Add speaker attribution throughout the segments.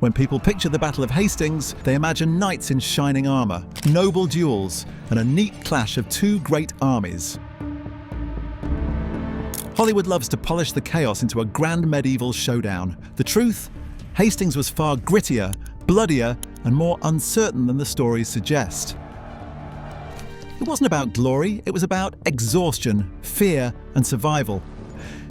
Speaker 1: When people picture the Battle of Hastings, they imagine knights in shining armour, noble duels, and a neat clash of two great armies. Hollywood loves to polish the chaos into a grand medieval showdown. The truth? Hastings was far grittier, bloodier, and more uncertain than the stories suggest. It wasn't about glory, it was about exhaustion, fear, and survival.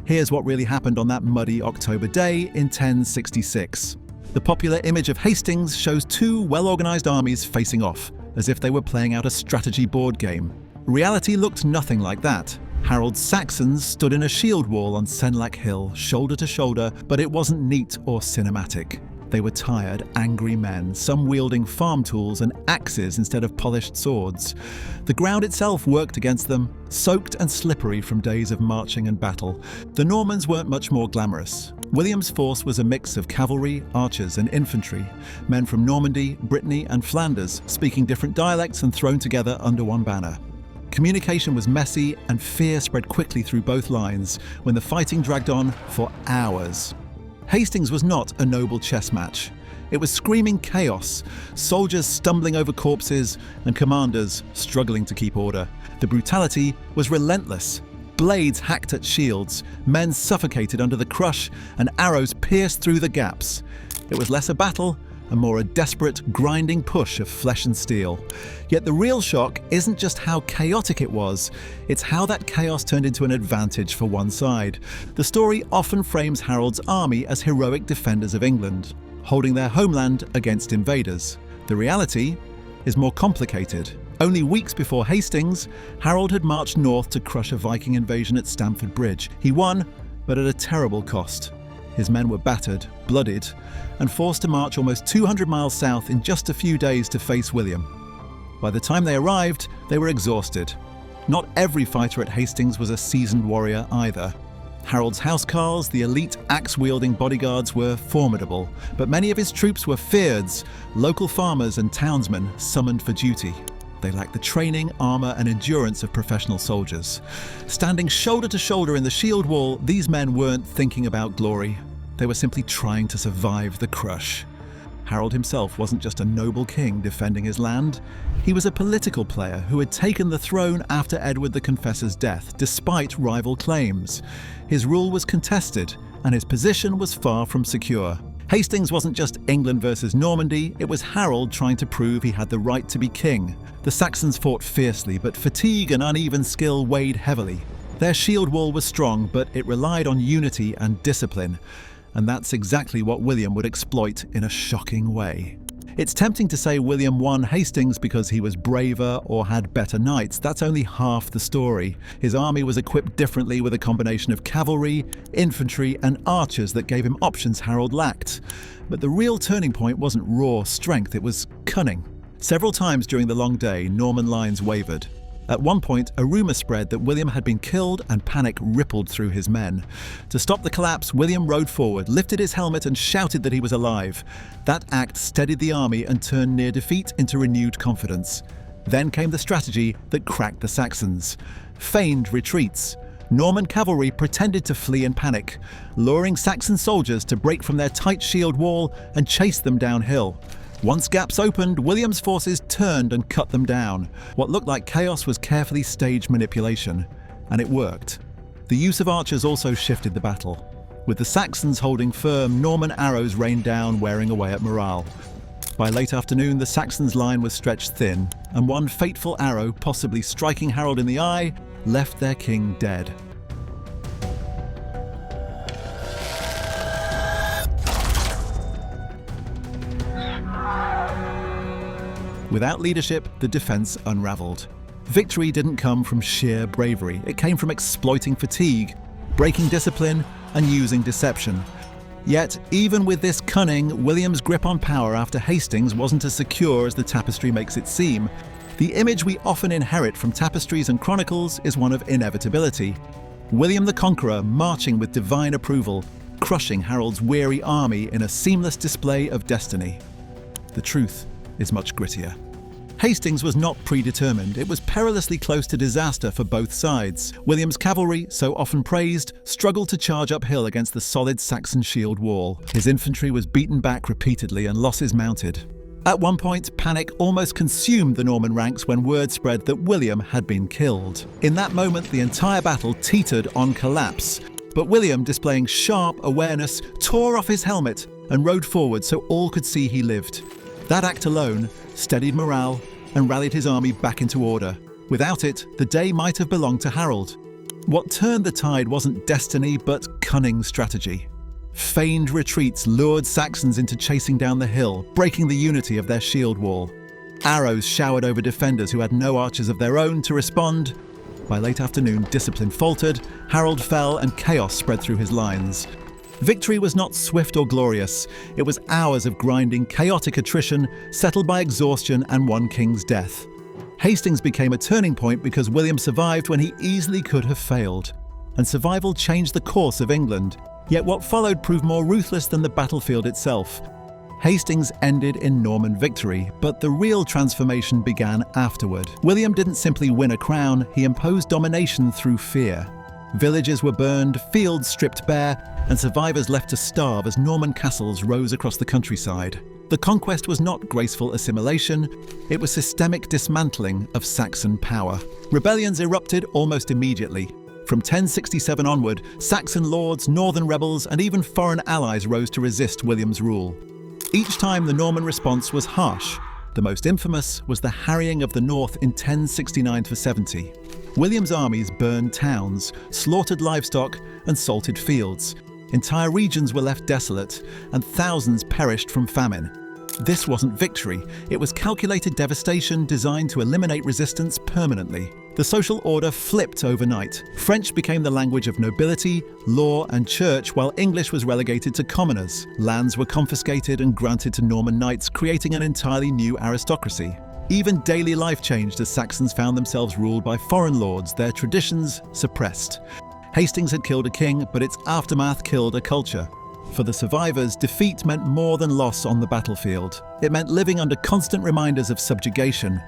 Speaker 1: Here's what really happened on that muddy October day in 1066. The popular image of Hastings shows two well-organised armies facing off, as if they were playing out a strategy board game. Reality looked nothing like that. Harold's Saxons stood in a shield wall on Senlac Hill, shoulder to shoulder, but it wasn't neat or cinematic. They were tired, angry men, some wielding farm tools and axes instead of polished swords. The ground itself worked against them, soaked and slippery from days of marching and battle. The Normans weren't much more glamorous. William's force was a mix of cavalry, archers and infantry, men from Normandy, Brittany and Flanders, speaking different dialects and thrown together under one banner. Communication was messy and fear spread quickly through both lines when the fighting dragged on for hours. Hastings was not a noble chess match. It was screaming chaos, soldiers stumbling over corpses and commanders struggling to keep order. The brutality was relentless. Blades hacked at shields, men suffocated under the crush, and arrows pierced through the gaps. It was less a battle and more a desperate, grinding push of flesh and steel. Yet the real shock isn't just how chaotic it was, it's how that chaos turned into an advantage for one side. The story often frames Harold's army as heroic defenders of England, holding their homeland against invaders. The reality is more complicated. Only weeks before Hastings, Harold had marched north to crush a Viking invasion at Stamford Bridge. He won, but at a terrible cost. His men were battered, bloodied, and forced to march almost 200 miles south in just a few days to face William. By the time they arrived, they were exhausted. Not every fighter at Hastings was a seasoned warrior either. Harold's housecarls, the elite axe-wielding bodyguards, were formidable, but many of his troops were feareds, local farmers and townsmen summoned for duty. They lacked the training, armour and endurance of professional soldiers. Standing shoulder to shoulder in the shield wall, these men weren't thinking about glory. They were simply trying to survive the crush. Harold himself wasn't just a noble king defending his land. He was a political player who had taken the throne after Edward the Confessor's death, despite rival claims. His rule was contested, and his position was far from secure. Hastings wasn't just England versus Normandy, it was Harold trying to prove he had the right to be king. The Saxons fought fiercely, but fatigue and uneven skill weighed heavily. Their shield wall was strong, but it relied on unity and discipline. And that's exactly what William would exploit in a shocking way. It's tempting to say William won Hastings because he was braver or had better knights. That's only half the story. His army was equipped differently with a combination of cavalry, infantry and archers that gave him options Harold lacked. But the real turning point wasn't raw strength, it was cunning. Several times during the long day, Norman lines wavered. At one point, a rumour spread that William had been killed and panic rippled through his men. To stop the collapse, William rode forward, lifted his helmet and shouted that he was alive. That act steadied the army and turned near defeat into renewed confidence. Then came the strategy that cracked the Saxons. Feigned retreats. Norman cavalry pretended to flee in panic, luring Saxon soldiers to break from their tight shield wall and chase them downhill. Once gaps opened, William's forces turned and cut them down. What looked like chaos was carefully staged manipulation, and it worked. The use of archers also shifted the battle. With the Saxons holding firm, Norman arrows rained down, wearing away at morale. By late afternoon, the Saxons' line was stretched thin, and one fateful arrow, possibly striking Harold in the eye, left their king dead. Without leadership, the defense unraveled. Victory didn't come from sheer bravery. It came from exploiting fatigue, breaking discipline, and using deception. Yet, even with this cunning, William's grip on power after Hastings wasn't as secure as the tapestry makes it seem. The image we often inherit from tapestries and chronicles is one of inevitability. William the Conqueror marching with divine approval, crushing Harold's weary army in a seamless display of destiny. The truth is much grittier. Hastings was not predetermined. It was perilously close to disaster for both sides. William's cavalry, so often praised, struggled to charge uphill against the solid Saxon shield wall. His infantry was beaten back repeatedly and losses mounted. At one point, panic almost consumed the Norman ranks when word spread that William had been killed. In that moment, the entire battle teetered on collapse. But William, displaying sharp awareness, tore off his helmet and rode forward so all could see he lived. That act alone steadied morale and rallied his army back into order. Without it, the day might have belonged to Harold. What turned the tide wasn't destiny, but cunning strategy. Feigned retreats lured Saxons into chasing down the hill, breaking the unity of their shield wall. Arrows showered over defenders who had no archers of their own to respond. By late afternoon, discipline faltered, Harold fell, and chaos spread through his lines. Victory was not swift or glorious. It was hours of grinding, chaotic attrition, settled by exhaustion and one king's death. Hastings became a turning point because William survived when he easily could have failed. And survival changed the course of England. Yet what followed proved more ruthless than the battlefield itself. Hastings ended in Norman victory, but the real transformation began afterward. William didn't simply win a crown, he imposed domination through fear. Villages were burned, fields stripped bare, and survivors left to starve as Norman castles rose across the countryside. The conquest was not graceful assimilation, it was systemic dismantling of Saxon power. Rebellions erupted almost immediately. From 1067 onward, Saxon lords, northern rebels, and even foreign allies rose to resist William's rule. Each time the Norman response was harsh. The most infamous was the harrying of the north in 1069–70. William's armies burned towns, slaughtered livestock, and salted fields. Entire regions were left desolate, and thousands perished from famine. This wasn't victory, it was calculated devastation designed to eliminate resistance permanently. The social order flipped overnight. French became the language of nobility, law, and church, while English was relegated to commoners. Lands were confiscated and granted to Norman knights, creating an entirely new aristocracy. Even daily life changed as Saxons found themselves ruled by foreign lords, their traditions suppressed. Hastings had killed a king, but its aftermath killed a culture. For the survivors, defeat meant more than loss on the battlefield. It meant living under constant reminders of subjugation,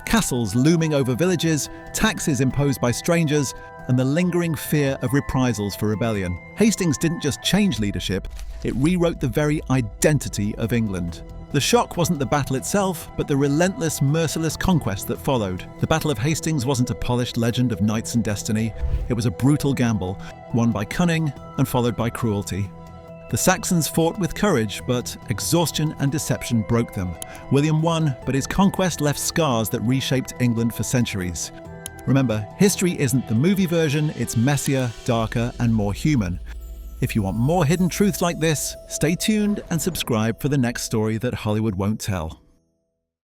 Speaker 1: castles looming over villages, taxes imposed by strangers, and the lingering fear of reprisals for rebellion. Hastings didn't just change leadership, it rewrote the very identity of England. The shock wasn't the battle itself, but the relentless, merciless conquest that followed. The Battle of Hastings wasn't a polished legend of knights and destiny. It was a brutal gamble, won by cunning and followed by cruelty. The Saxons fought with courage, but exhaustion and deception broke them. William won, but his conquest left scars that reshaped England for centuries. Remember, history isn't the movie version, it's messier, darker, and more human. If you want more hidden truths like this, stay tuned and subscribe for the next story that Hollywood won't tell.